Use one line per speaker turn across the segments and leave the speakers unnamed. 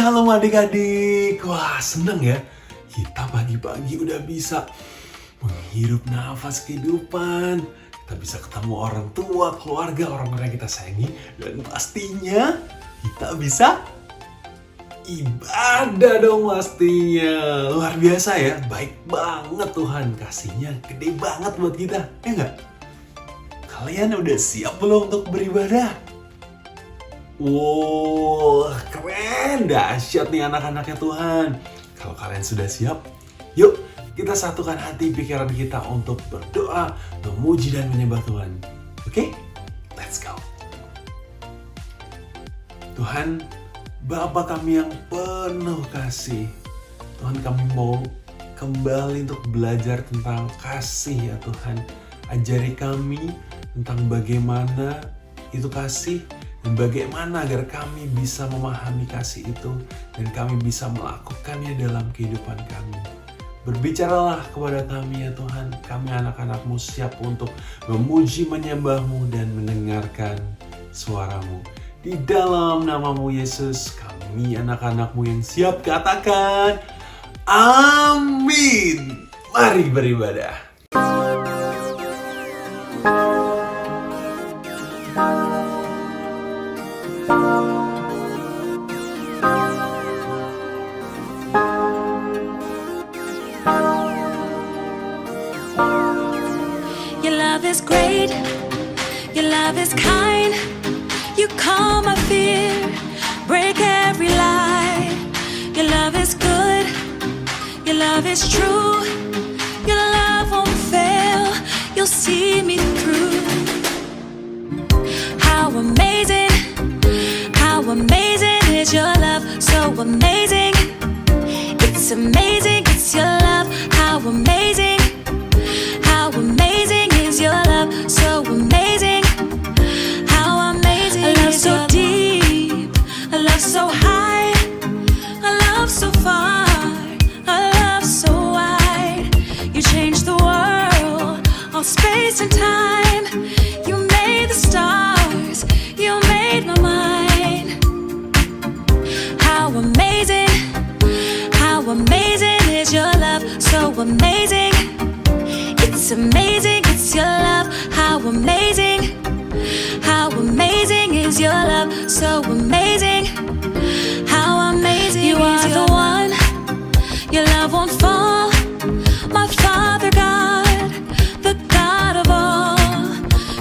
Shalom adik-adik. Wah, seneng ya. Kita pagi-pagi udah bisa menghirup nafas kehidupan. Kita bisa ketemu orang tua, keluarga, orang-orang yang kita sayangi. Dan pastinya kita bisa ibadah dong pastinya. Luar biasa ya. Baik banget Tuhan. Kasihnya gede banget buat kita. Ya nggak? Kalian udah siap belum untuk beribadah? Wow, keren, dahsyat nih anak-anaknya Tuhan. Kalau kalian sudah siap, yuk kita satukan hati pikiran kita untuk berdoa, memuji dan menyembah Tuhan. Oke? Let's go. Tuhan, Bapa kami yang penuh kasih. Tuhan, kami mau kembali untuk belajar tentang kasih ya Tuhan. Ajari kami tentang bagaimana itu kasih, dan bagaimana agar kami bisa memahami kasih itu dan kami bisa melakukannya dalam kehidupan kami. Berbicaralah kepada kami ya Tuhan, kami anak-anak-Mu siap untuk memuji, menyembah-Mu dan mendengarkan suara-Mu. Di dalam nama-Mu Yesus, kami anak-anak-Mu yang siap katakan, amin. Mari beribadah.
Your love is great, your love is kind. You calm my fear, break every lie. Your love is good, your love is true. Your love won't fail, you'll see me through. How amazing is your love, so amazing. It's amazing, it's your love, how amazing is your love, so amazing, how amazing. A love so deep, a love so high, a love so far, a love so wide. You changed the world, all space and time. You made the stars, you made my mind. How amazing is your love, so amazing. It's amazing, it's your love, how amazing is your love, so amazing, how amazing. You are the one, your love won't fall, my Father God, the God of all.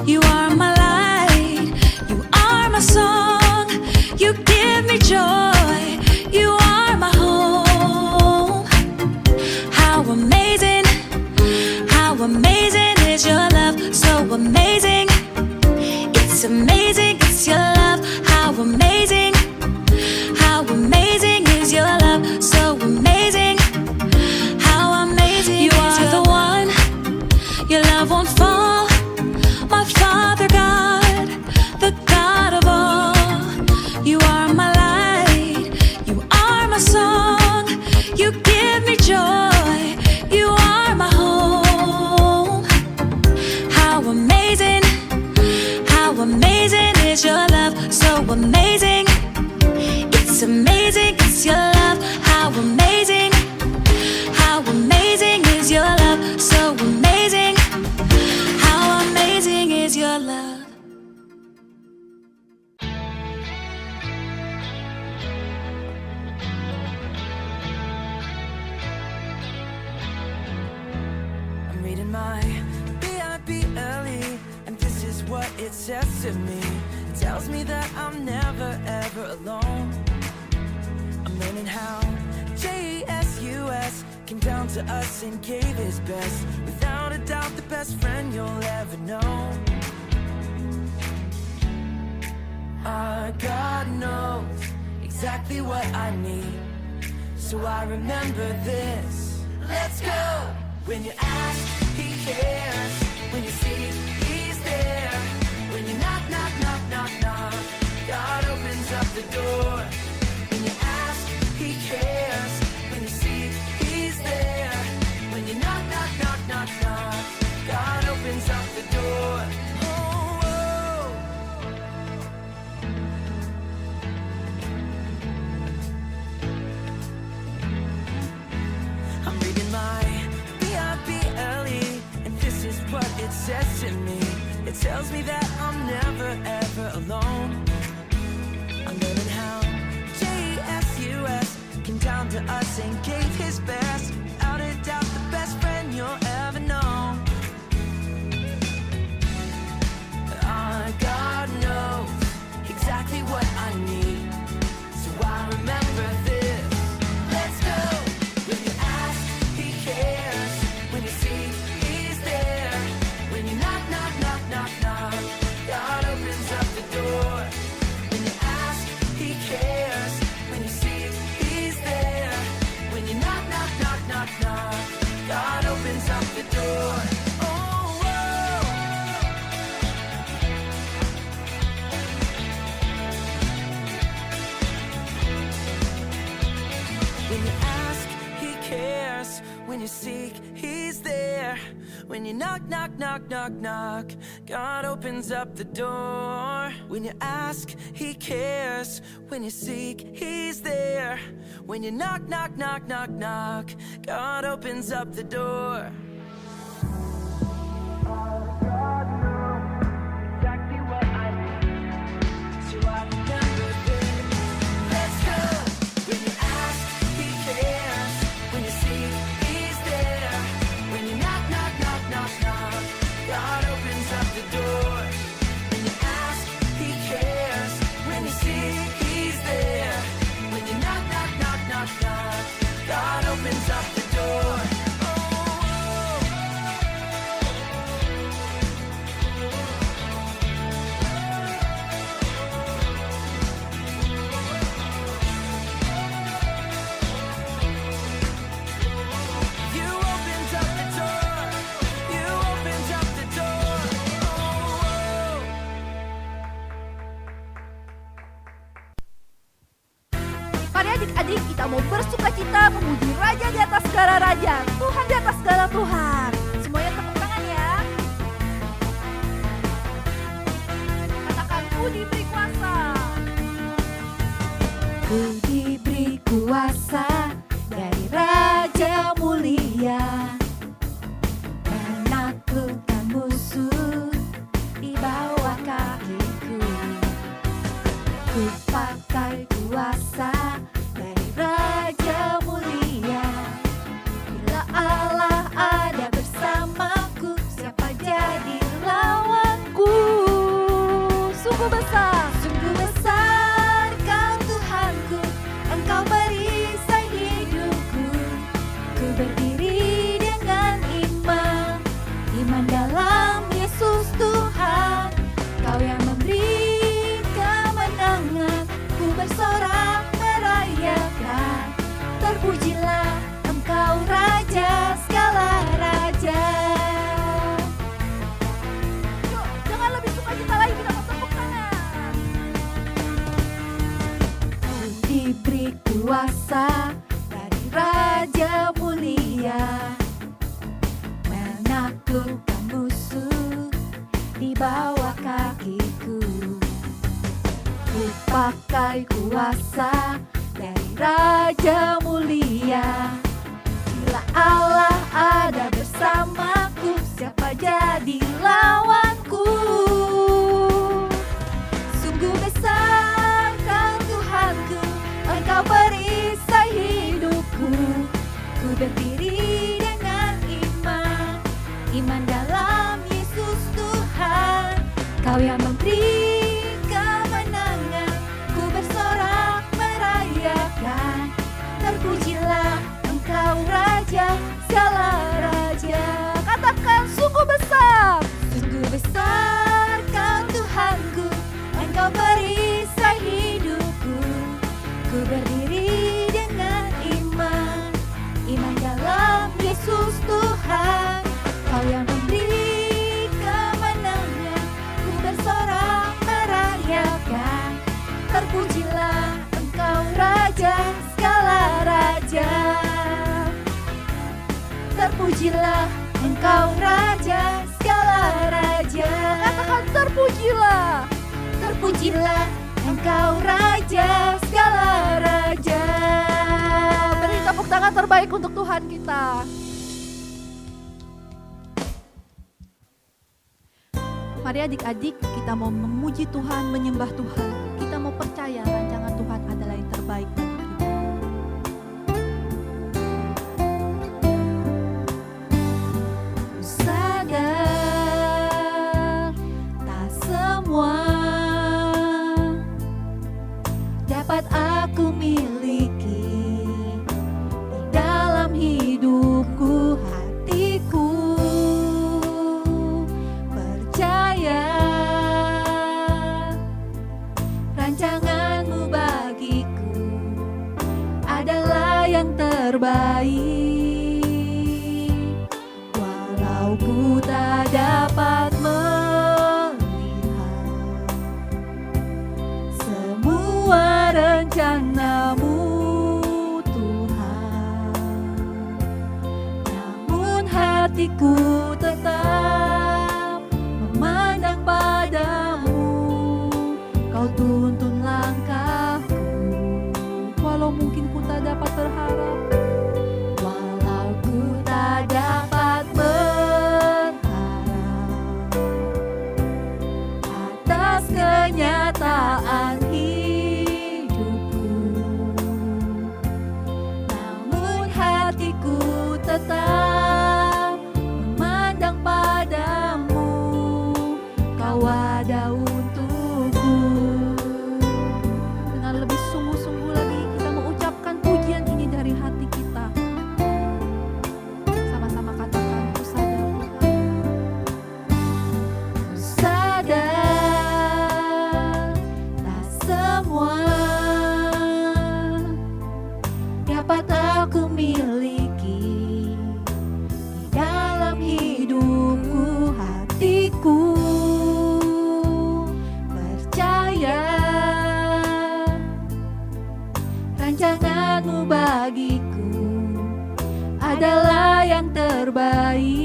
You are my light, you are my song, you give me joy, you are my home. How amazing is your love, so amazing. It's amazing, it's your love, how amazing is your love, so amazing, how amazing. You are the one, your love won't fall, my Father God, the God of all. You are my light, you are my song, you give me joy, you are my home. How amazing is your love, so amazing. It's amazing, it's your love, how amazing is your love, so amazing, how amazing is your love.
I'm reading my Bible, and this is what it says to me. It tells me that I'm never ever alone. I'm learning how Jesus came down to us and gave his best. Without a doubt, the best friend you'll ever know. Our God knows exactly what I need, so I remember this. Let's go! When you ask, he cares. When you seek, he's there. When you knock, knock, knock, knock, knock, God opens up the door. When you ask, he cares. When you seek, he's there. When you knock, knock, knock, knock, knock, God opens up the door. Oh, oh. says to me, it tells me that I'm never ever alone. I'm learning how Jesus came down to us and gave his best. Without a doubt, the best friend you'll ever know. God knows exactly what I need, so I remember this. Let's go. When you ask, he cares. When you seek, he's there. When you knock, knock, knock, knock, knock, God opens up the door. When you ask, he cares. When you seek, he's there. When you knock, knock, knock, knock, knock, God opens up the door. Oh, oh. When you ask, he cares. When you seek, he's there. When you knock, knock, knock, knock, knock, God opens up the door. When you ask, he cares. When you seek, he's there. When you knock, knock, knock, knock, knock, God opens up the door. Exactly what I need, so I remember this. Let's go. When you ask, he cares. When you seek, he's there. When you knock, knock, knock, knock, knock, God opens up the door. When you ask, he cares. When you seek, he's there. When you knock, knock, knock, knock, knock, God opens up the door. Oh, oh. You opened up the door. You opened up the door. Oh, oh.
Mari adik-adik kita mau bersuka cita memuji Raja di atas segala raja, Tuhan di atas segala Tuhan. Semuanya tepuk tangan ya. Katakan ku diberi kuasa. Ku diberi kuasa dari Raja mulia, menaklukkan musuh di bawah kakiku. Ku pakai kuasa dari Raja mulia. Bila Allah ada bersamaku, siapa jadi lawanku? Sungguh besar Kau Tuhanku, Engkau perisai hidupku. Ku berdiri dengan iman, iman dalam Yesus Tuhan. Kau yang memberi kemenangan, ku bersorak merayakan. Terpujilah Engkau Raja segala raja. Yuk, jangan lebih suka cita lagi, kita mau tepuk tangan. Ku diberi kuasa dari Raja mulia, menaklukkan musuh di bawah kakiku. Ku pakai kuasa dari Raja mulia. Bila Allah ada bersamaku, siapa jadi lawanku? Sungguh besar Kau Tuhanku, Engkau perisai hidupku. Ku berdiri dengan iman, iman dalam Yesus Tuhan. Kau yang memberi kemenangan, ku bersorak merayakan. Terpujilah Engkau Raja segala raja. Katakan sungguh besar Kau Tuhanku, Engkau perisai hidupku. Ku berdiri dengan iman, iman dalam Yesus Tuhan. Kau yang memberi kemenangan, ku bersorak merayakan. Terpujilah Engkau Raja segala raja. Terpujilah Engkau Raja segala raja. Katakan terpujilah Engkau Raja segala raja. Beri tepuk tangan terbaik untuk Tuhan kita. Mari adik-adik, kita mau memuji Tuhan, menyembah Tuhan. Kita mau percaya rancangan Tuhan adalah yang terbaik bagi kita. Ku sadar tak semua dapat aku miliki di dalam hidupku, hatiku percaya rancanganmu bagiku adalah yang terbaik. Walau ku tak dapat melihat semua rencanamu Tuhan, namun hatiku tetap memandang padamu. Kau tuntun langkahku, walau mungkin ku tak dapat berharap, walau ku tak dapat berharap atas kenyataan hidupku, namun hatiku tetap memandang padamu. Kau ada untukku. Dengan lebih sungguh-sungguh lagi kita mengucapkan pujian ini dari hati kita. Sama-sama katakan, ku sadar Tuhan. Ku sadar tak semua dapat aku miliki di dalam hidupku, hatiku percaya rancanganmu bagiku adalah yang terbaik.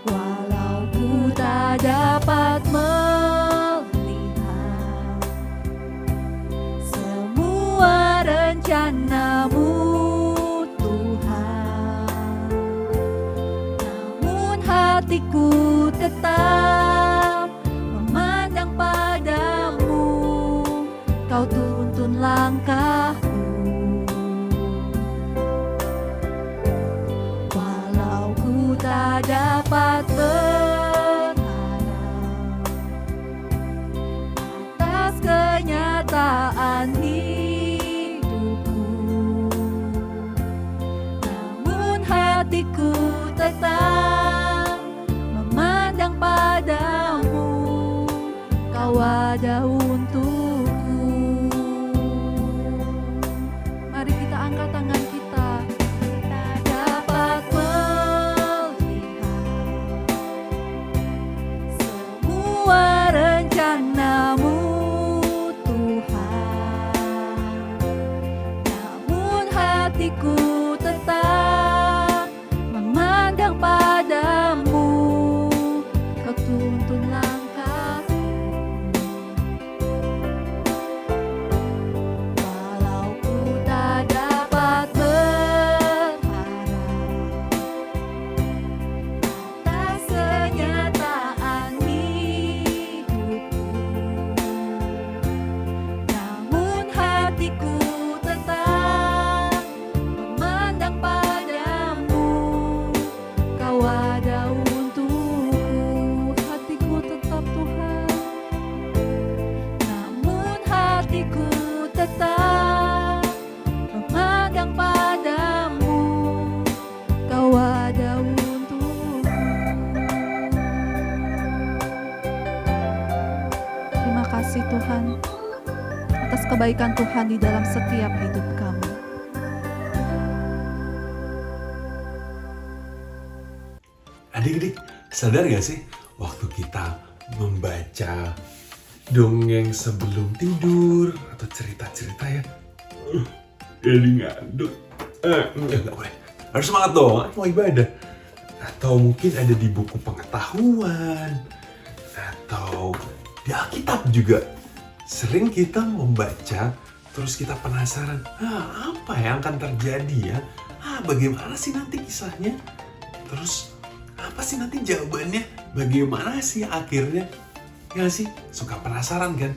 Walau ku tak dapat melihat semua rencanamu Tuhan, namun hatiku tetap memandang padamu. Kau tuntun langkahku, walau ku tak dapat berharap atas kenyataan hidupku, namun hatiku tetap memandang padamu. Kau ada untukku. Mari kita angkat tangan kita. Tak dapat melihat semua rencanamu Tuhan, namun hatiku tetap memandang padamu. Kau tuntun langkahku, walau ku tak dapat berharap atas kenyataan hidupku, namun hatiku tetap memandang padamu. Kau ada untukku, hatiku tetap Tuhan, namun hatiku tetap memandang padamu. Kau ada untukku. Terima kasih Tuhan atas kebaikan Tuhan di dalam setiap hidup kami.
Adik-adik, sadar gak sih waktu kita membaca dongeng sebelum tidur atau cerita-cerita ya? Jadi ngantuk. Nggak boleh. Harus semangat dong, mau ibadah. Atau mungkin ada di buku pengetahuan. Atau di Alkitab juga. Sering kita membaca, terus kita penasaran, apa yang akan terjadi ya? Bagaimana sih nanti kisahnya? Terus apa sih nanti jawabannya? Bagaimana sih akhirnya? Ya sih, suka penasaran kan?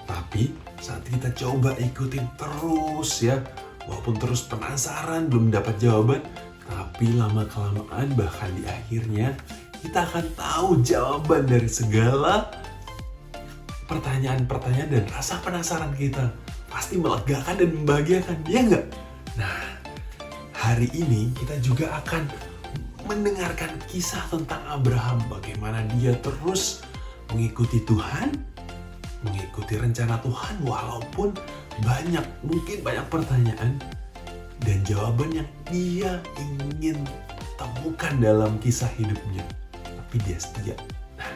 Tapi saat kita coba ikutin terus ya, walaupun terus penasaran belum dapat jawaban, tapi lama-kelamaan bahkan di akhirnya kita akan tahu jawaban dari segala pertanyaan-pertanyaan dan rasa penasaran kita. Pasti melegakan dan membahagiakan, ya nggak? Nah, hari ini kita juga akan mendengarkan kisah tentang Abraham. Bagaimana dia terus mengikuti Tuhan, mengikuti rencana Tuhan walaupun mungkin banyak pertanyaan dan jawaban yang dia ingin temukan dalam kisah hidupnya. Tapi dia setia. Nah,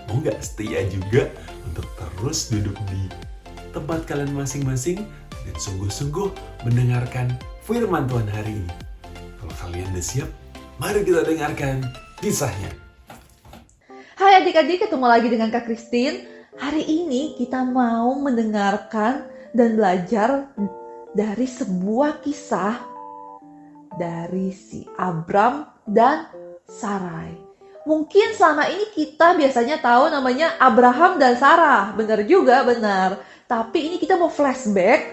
mau nggak setia juga untuk terus duduk di tempat kalian masing-masing dan sungguh-sungguh mendengarkan firman Tuhan hari ini? Kalau kalian udah siap, mari kita dengarkan kisahnya.
Hai adik-adik, ketemu lagi dengan Kak Christine. Hari ini kita mau mendengarkan dan belajar dari sebuah kisah dari si Abram dan Sarai. Mungkin selama ini kita biasanya tahu namanya Abraham dan Sarah. Benar juga, benar. Tapi ini kita mau flashback,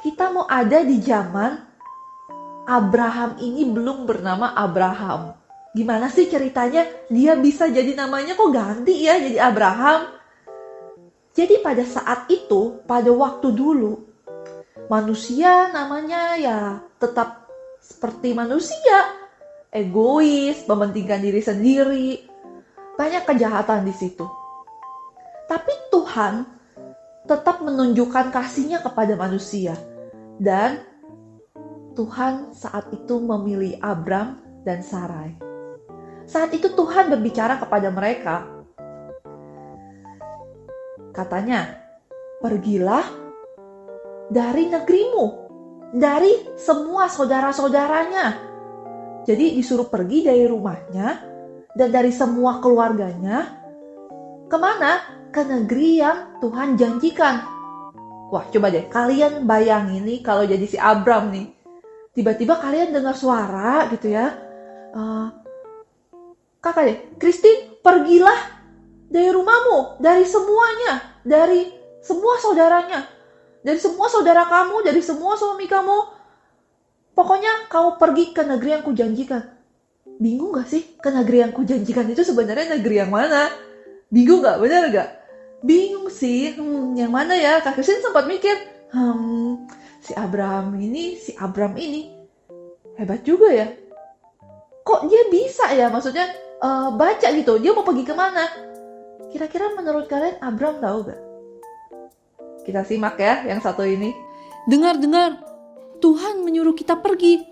kita mau ada di zaman Abraham ini belum bernama Abraham. Gimana sih ceritanya dia bisa jadi namanya kok ganti ya jadi Abraham? Jadi pada saat itu, pada waktu dulu, manusia namanya ya tetap seperti manusia. Egois, mementingkan diri sendiri. Banyak kejahatan di situ. Tapi Tuhan tetap menunjukkan kasih-Nya kepada manusia. Dan Tuhan saat itu memilih Abram dan Sarai. Saat itu Tuhan berbicara kepada mereka. Katanya, pergilah dari negerimu, dari semua saudara-saudaranya. Jadi disuruh pergi dari rumahnya dan dari semua keluarganya. Kemana? Ke negeri yang Tuhan janjikan. Wah, coba deh kalian bayangin nih kalau jadi si Abram nih. Tiba-tiba kalian dengar suara gitu ya. Kakak deh, Christine, pergilah dari rumahmu, dari semuanya, dari semua saudaranya, dari semua saudara kamu, dari semua suami kamu. Pokoknya kamu pergi ke negeri yang kujanjikan. Bingung gak sih? Ke negeri yang kujanjikan itu sebenarnya negeri yang mana? Bingung gak? Bener gak? Bingung sih. Yang mana ya? Kak Christine sempat mikir. Si Abram ini hebat juga ya. Kok dia bisa ya? Maksudnya baca gitu. Dia mau pergi kemana? Kira-kira menurut kalian Abram tahu gak? Kita simak ya yang satu ini.
Dengar. Tuhan menyuruh kita pergi.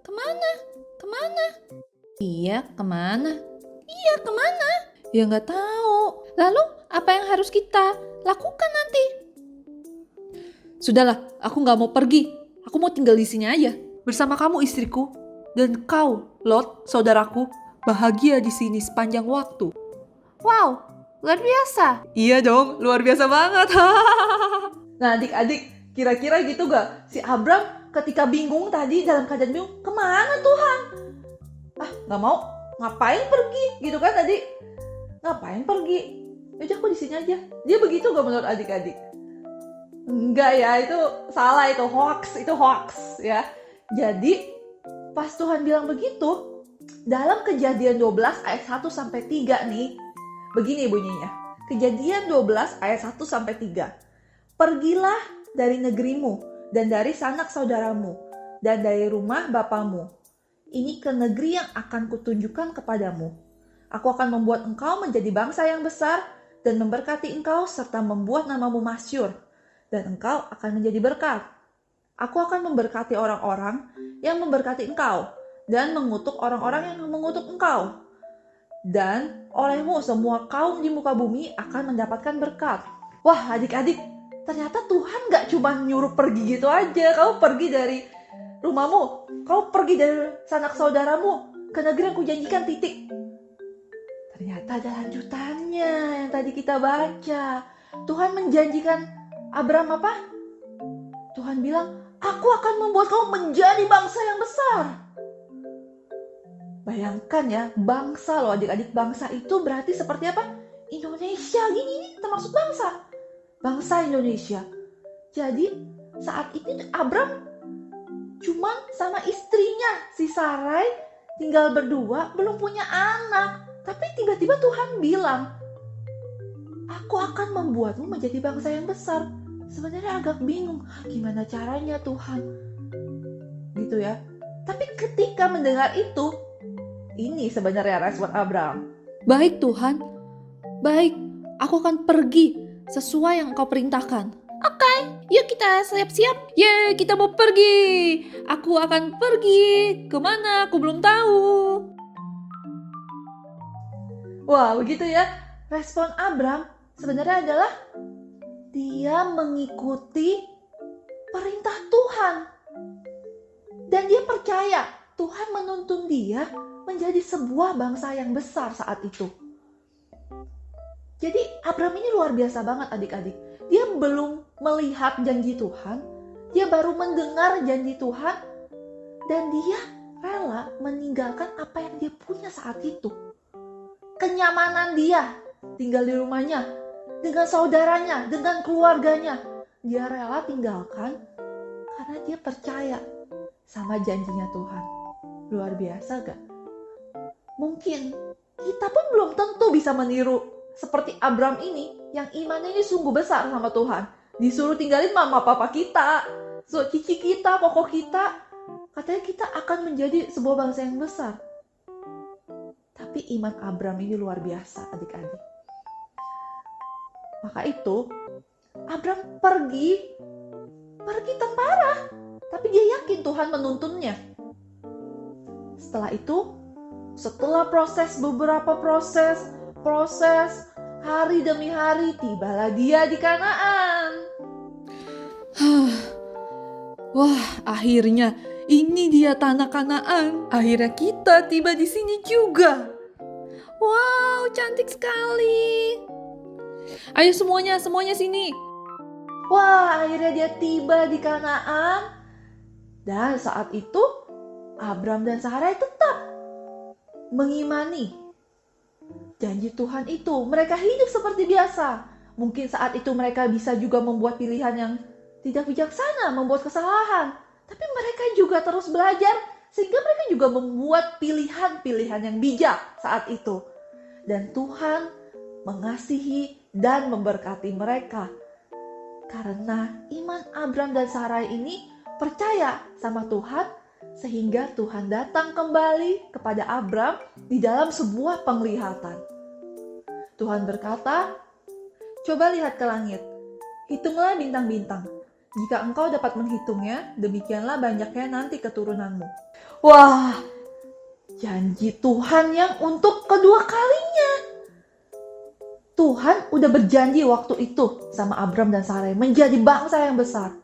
Kemana? Iya, kemana? Ya nggak tahu. Lalu apa yang harus kita lakukan nanti? Sudahlah, aku nggak mau pergi. Aku mau tinggal di sini aja. Bersama kamu istriku. Dan kau, Lot, saudaraku, bahagia di sini sepanjang waktu.
Wow, luar biasa.
Iya dong, luar biasa banget.
Nah adik-adik, kira-kira gitu gak? Si Abram ketika bingung tadi, dalam keadaan bingung, kemana Tuhan? Gak mau, ngapain pergi? Gitu kan tadi? Ngapain pergi? Yaudah aku di sini aja. Dia begitu gak menurut adik-adik? Enggak ya, itu salah, itu hoax ya. Jadi pas Tuhan bilang begitu, dalam Kejadian 12 ayat 1-3 nih, begini bunyinya. Kejadian 12 ayat 1-3. Pergilah dari negerimu dan dari sanak saudaramu dan dari rumah bapamu. Ini ke negeri yang akan kutunjukkan kepadamu. Aku akan membuat engkau menjadi bangsa yang besar dan memberkati engkau serta membuat namamu masyhur. Dan engkau akan menjadi berkat. Aku akan memberkati orang-orang yang memberkati engkau dan mengutuk orang-orang yang mengutuk engkau. Dan olehmu semua kaum di muka bumi akan mendapatkan berkat. Wah adik-adik, ternyata Tuhan gak cuma nyuruh pergi gitu aja. Kau pergi dari rumahmu, kau pergi dari sanak saudaramu ke negeri yang kujanjikan, titik. Ternyata ada lanjutannya yang tadi kita baca. Tuhan menjanjikan Abram apa? Tuhan bilang, aku akan membuat kau menjadi bangsa yang besar. Bayangkan ya, bangsa loh adik-adik, bangsa itu berarti seperti apa? Indonesia gini termasuk bangsa. Bangsa Indonesia. Jadi saat itu Abram cuman sama istrinya si Sarai tinggal berdua, belum punya anak. Tapi tiba-tiba Tuhan bilang, aku akan membuatmu menjadi bangsa yang besar. Sebenarnya agak bingung, gimana caranya Tuhan? Gitu ya. Tapi ketika mendengar itu, ini sebenarnya respon Abram.
Baik Tuhan, baik, aku akan pergi sesuai yang Engkau perintahkan. Oke, yuk kita siap-siap. Yeay, kita mau pergi. Aku akan pergi. Kemana? Aku belum tahu.
Wah, begitu ya. Respon Abram sebenarnya adalah dia mengikuti perintah Tuhan. Dan dia percaya Tuhan menuntun dia menjadi sebuah bangsa yang besar saat itu. Jadi Abram ini luar biasa banget adik-adik. Dia belum melihat janji Tuhan, dia baru mendengar janji Tuhan, dan dia rela meninggalkan apa yang dia punya saat itu. Kenyamanan dia tinggal di rumahnya, dengan saudaranya, dengan keluarganya. Dia rela tinggalkan karena dia percaya sama janjinya Tuhan. Luar biasa gak? Mungkin kita pun belum tentu bisa meniru seperti Abram ini yang imannya ini sungguh besar sama Tuhan. Disuruh tinggalin mama papa kita, cici kita, pokok kita. Katanya kita akan menjadi sebuah bangsa yang besar. Tapi iman Abram ini luar biasa adik-adik. Maka itu Abram pergi tanpa arah. Tapi dia yakin Tuhan menuntunnya. Setelah itu, setelah beberapa proses, hari demi hari, tibalah dia di Kanaan.
Wah, akhirnya ini dia tanah Kanaan. Akhirnya kita tiba di sini juga. Wow, cantik sekali. Ayo semuanya sini.
Wah, akhirnya dia tiba di Kanaan. Dan saat itu, Abram dan Sarai tetap mengimani janji Tuhan itu. Mereka hidup seperti biasa. Mungkin saat itu mereka bisa juga membuat pilihan yang tidak bijaksana, membuat kesalahan. Tapi mereka juga terus belajar sehingga mereka juga membuat pilihan-pilihan yang bijak saat itu. Dan Tuhan mengasihi dan memberkati mereka. Karena iman Abram dan Sarai ini percaya sama Tuhan, sehingga Tuhan datang kembali kepada Abram di dalam sebuah penglihatan. Tuhan berkata, coba lihat ke langit, hitunglah bintang-bintang. Jika engkau dapat menghitungnya, demikianlah banyaknya nanti keturunanmu. Wah, janji Tuhan yang untuk kedua kalinya. Tuhan udah berjanji waktu itu sama Abram dan Sarai menjadi bangsa yang besar.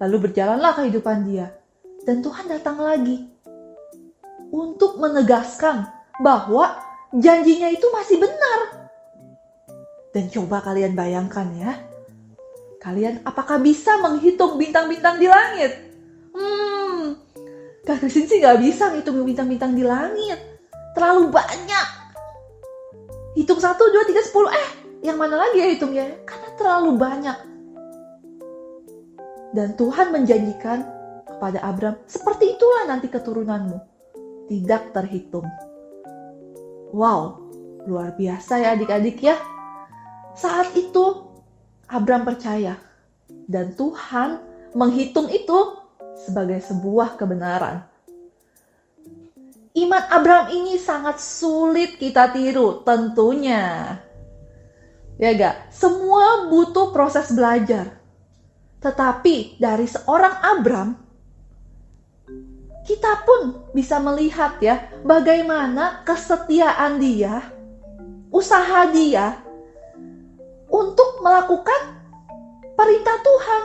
Lalu berjalanlah kehidupan dia. Dan Tuhan datang lagi untuk menegaskan bahwa janjinya itu masih benar. Dan coba kalian bayangkan ya. Kalian apakah bisa menghitung bintang-bintang di langit? Kak Christine sih gak bisa ngitung bintang-bintang di langit. Terlalu banyak. Hitung 1, 2, 3, 10. Yang mana lagi ya hitungnya? Karena terlalu banyak. Dan Tuhan menjanjikan kepada Abram, seperti itulah nanti keturunanmu. Tidak terhitung. Wow, luar biasa ya adik-adik ya. Saat itu Abram percaya. Dan Tuhan menghitung itu sebagai sebuah kebenaran. Iman Abram ini sangat sulit kita tiru tentunya. Ya gak? Semua butuh proses belajar. Tetapi dari seorang Abram, kita pun bisa melihat ya bagaimana kesetiaan dia, usaha dia untuk melakukan perintah Tuhan.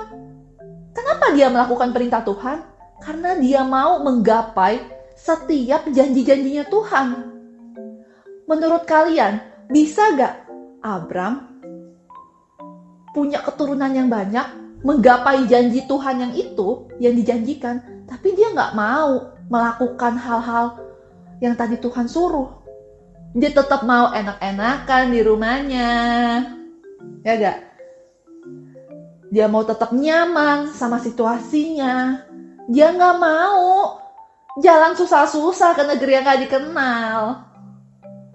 Kenapa dia melakukan perintah Tuhan? Karena dia mau menggapai setiap janji-janjinya Tuhan. Menurut kalian, bisa gak Abram punya keturunan yang banyak, menggapai janji Tuhan yang itu, yang dijanjikan, tapi dia gak mau melakukan hal-hal yang tadi Tuhan suruh. Dia tetap mau enak-enakan di rumahnya. Ya gak? Dia mau tetap nyaman sama situasinya. Dia gak mau jalan susah-susah ke negeri yang gak dikenal.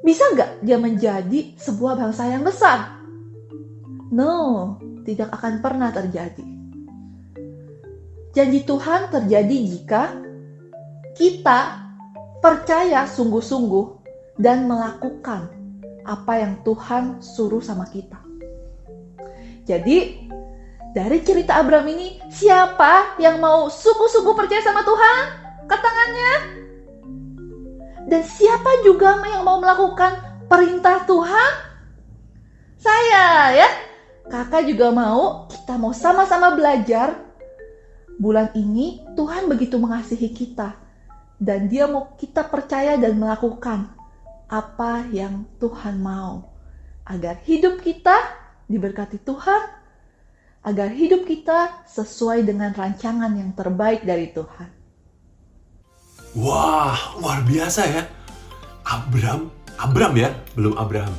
Bisa gak dia menjadi sebuah bangsa yang besar? No, tidak akan pernah terjadi. Janji Tuhan terjadi jika kita percaya sungguh-sungguh dan melakukan apa yang Tuhan suruh sama kita. Jadi, dari cerita Abram ini, siapa yang mau sungguh-sungguh percaya sama Tuhan? Angkat tangannya. Dan siapa juga yang mau melakukan perintah Tuhan? Saya ya. Kakak juga kita mau sama-sama belajar. Bulan ini Tuhan begitu mengasihi kita. Dan Dia mau kita percaya dan melakukan apa yang Tuhan mau. Agar hidup kita diberkati Tuhan. Agar hidup kita sesuai dengan rancangan yang terbaik dari Tuhan.
Wah, luar biasa ya. Abram ya, belum Abraham.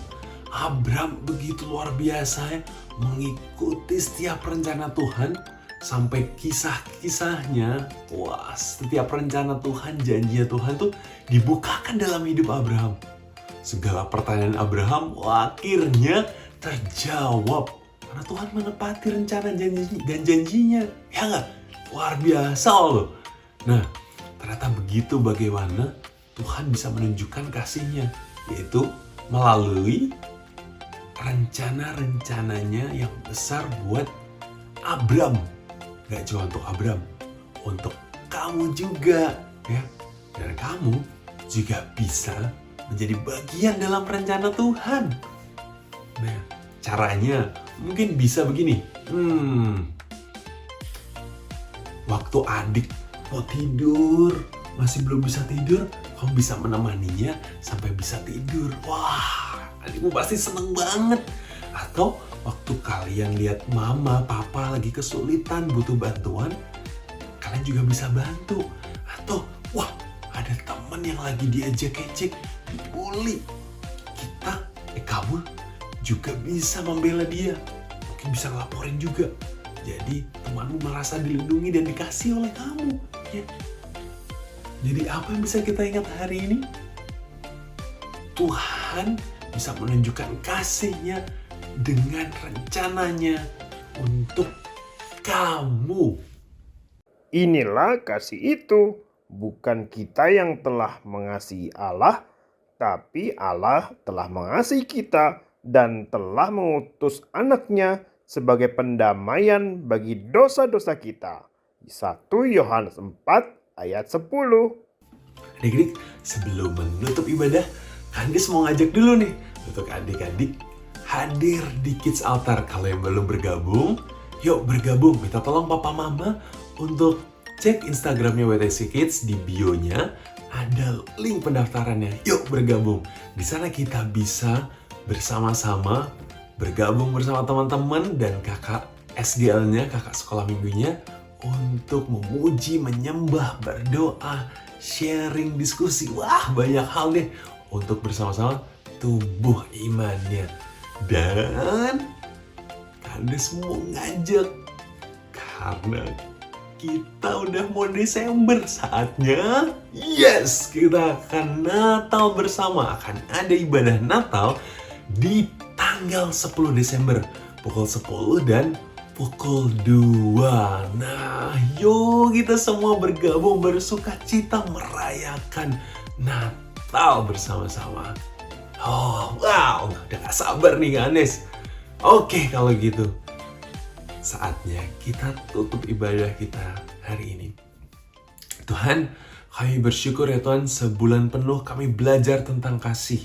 Abram begitu luar biasa ya, mengikuti setiap rencana Tuhan sampai kisah-kisahnya. Wah, setiap rencana Tuhan, janji Tuhan tuh dibukakan dalam hidup Abraham. Segala pertanyaan Abraham akhirnya terjawab karena Tuhan menepati rencana dan janjinya. Ya nggak? Luar biasa loh. Nah, ternyata begitu bagaimana Tuhan bisa menunjukkan kasih-Nya, yaitu melalui rencana-rencananya yang besar buat Abram. Gak cuma untuk Abram, untuk kamu juga ya. Dan kamu juga bisa menjadi bagian dalam rencana Tuhan. Nah, caranya mungkin bisa begini. Waktu adik mau tidur, masih belum bisa tidur, kamu bisa menemaninya sampai bisa tidur. Wah, adikmu pasti seneng banget. Atau waktu kalian lihat mama, papa lagi kesulitan, butuh bantuan, kalian juga bisa bantu. Atau, wah, ada teman yang lagi diejek-ejek, dibully. Kamu juga bisa membela dia. Mungkin bisa ngelaporin juga. Jadi temanmu merasa dilindungi dan dikasih oleh kamu. Ya. Jadi apa yang bisa kita ingat hari ini? Tuhan bisa menunjukkan kasih-Nya dengan rencananya untuk kamu.
Inilah kasih itu, bukan kita yang telah mengasihi Allah, tapi Allah telah mengasihi kita dan telah mengutus anaknya sebagai pendamaian bagi dosa-dosa kita. 1 Yohanes 4 ayat 10.
Adik-adik, sebelum menutup ibadah, Kandis mau ngajak dulu nih untuk adik-adik hadir di Kids Altar. Kalau yang belum bergabung, yuk bergabung. Minta tolong papa mama untuk cek Instagramnya WTC Kids, di bio-nya ada link pendaftarannya. Yuk bergabung. Di sana kita bisa bersama-sama bergabung bersama teman-teman dan kakak SGL-nya, kakak sekolah minggunya, untuk memuji, menyembah, berdoa, sharing, diskusi. Wah, banyak hal deh untuk bersama-sama tumbuh imannya. Dan Kandes mau ngajak karena kita udah mau Desember, saatnya kita akan Natal bersama. Akan ada ibadah Natal di tanggal 10 Desember pukul 10 dan pukul 2. Nah, yuk kita semua bergabung bersuka cita merayakan Natal bersama-sama. Oh, wow, udah gak sabar nih Ganes. Oke, kalau gitu saatnya kita tutup ibadah kita hari ini. Tuhan, kami bersyukur ya Tuhan, sebulan penuh kami belajar tentang kasih.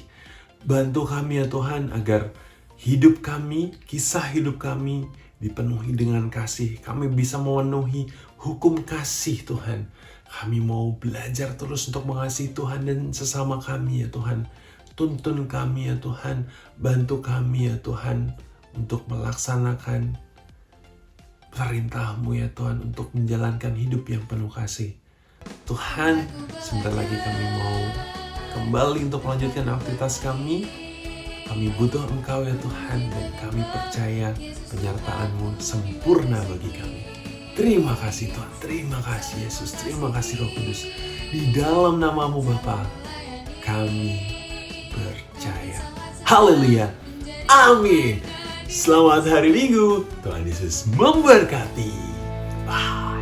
Bantu kami ya Tuhan agar hidup kami, kisah hidup kami dipenuhi dengan kasih. Kami bisa memenuhi hukum kasih Tuhan. Kami mau belajar terus untuk mengasihi Tuhan dan sesama kami ya Tuhan. Tuntun kami ya Tuhan, bantu kami ya Tuhan untuk melaksanakan perintah-Mu ya Tuhan, untuk menjalankan hidup yang penuh kasih. Tuhan, sebentar lagi kami mau kembali untuk melanjutkan aktivitas kami. Kami butuh Engkau ya Tuhan, dan kami percaya penyertaan-Mu sempurna bagi kami. Terima kasih Tuhan, terima kasih Yesus, terima kasih Roh Kudus. Di dalam nama-Mu Bapa, kami percaya. Haleluya, amin. Selamat hari Minggu, Tuhan Yesus memberkati. Bye.